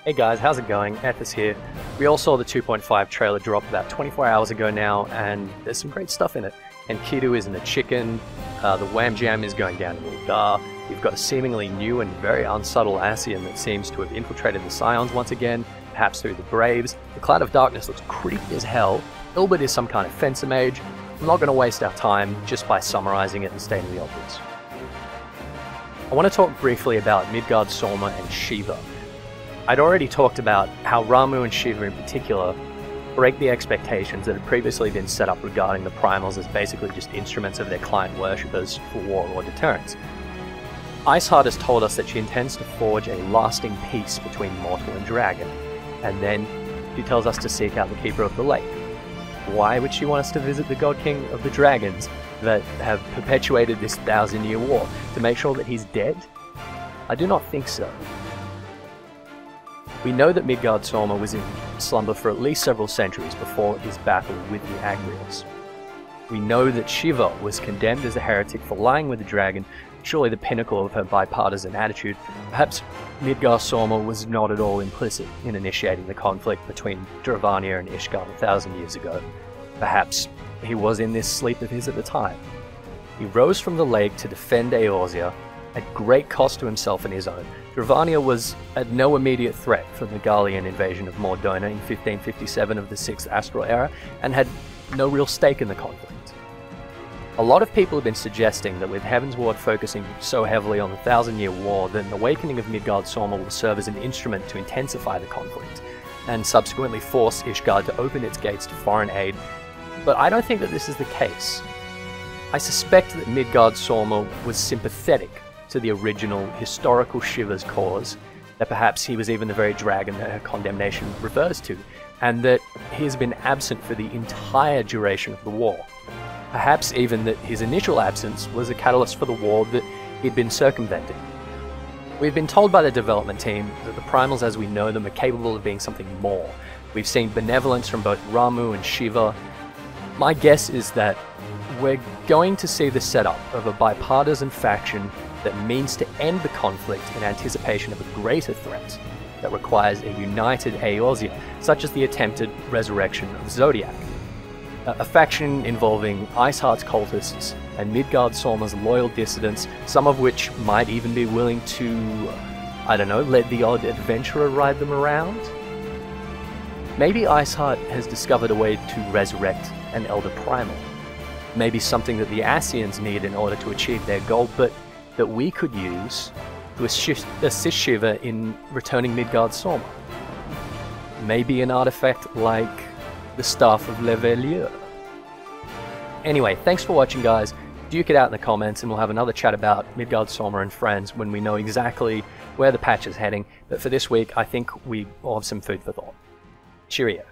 Hey guys, how's it going? Ethys here. We all saw the 2.5 trailer drop about 24 hours ago now, and there's some great stuff in it. And Enkidu isn't a chicken, the Wham Jam is going down in Midgard, you've got a seemingly new and very unsubtle Ascian that seems to have infiltrated the Scions once again, perhaps through the Braves. The Cloud of Darkness looks creepy as hell. Ilbert is some kind of fencer mage. I'm not going to waste our time just by summarizing it and stating the obvious. I want to talk briefly about Midgardsormr and Shiva. I'd already talked about how Ramu and Shiva in particular break the expectations that had previously been set up regarding the primals as basically just instruments of their client worshippers for war or deterrence. Iceheart has told us that she intends to forge a lasting peace between mortal and dragon, and then she tells us to seek out the Keeper of the Lake. Why would she want us to visit the God King of the Dragons that have perpetuated this 1,000-year war? To make sure that he's dead? I do not think so. We know that Midgardsormr was in slumber for at least several centuries before his battle with the Agrials. We know that Shiva was condemned as a heretic for lying with the dragon, surely the pinnacle of her bipartisan attitude. Perhaps Midgardsormr was not at all implicit in initiating the conflict between Dravania and Ishgard 1,000 years ago. Perhaps he was in this sleep of his at the time. He rose from the lake to defend Eorzea, at great cost to himself and his own. Dravania was at no immediate threat from the Gallian invasion of Mordona in 1557 of the 6th Astral Era, and had no real stake in the conflict. A lot of people have been suggesting that with Heavensward focusing so heavily on the 1,000-year war, that an awakening of Midgardsormr will serve as an instrument to intensify the conflict, and subsequently force Ishgard to open its gates to foreign aid, but I don't think that this is the case. I suspect that Midgardsormr was sympathetic to the original historical Shiva's cause, that perhaps he was even the very dragon that her condemnation refers to, and that he has been absent for the entire duration of the war. Perhaps even that his initial absence was a catalyst for the war that he'd been circumventing. We've been told by the development team that the primals as we know them are capable of being something more. We've seen benevolence from both Ramu and Shiva. My guess is that we're going to see the setup of a bipartisan faction that means to end the conflict in anticipation of a greater threat that requires a united Eorzea, such as the attempted resurrection of Zodiac. A faction involving Iceheart's cultists and Midgardsormr's loyal dissidents, some of which might even be willing to, I don't know, let the odd adventurer ride them around? Maybe Iceheart has discovered a way to resurrect an Elder Primal. Maybe something that the Ascians need in order to achieve their goal, but that we could use to assist Shiva in returning Midgardsormr. Maybe an artifact like the Staff of Levelure. Anyway, thanks for watching guys. Duke it out in the comments and we'll have another chat about Midgardsormr and Friends when we know exactly where the patch is heading. But for this week, I think we all have some food for thought. Cheerio.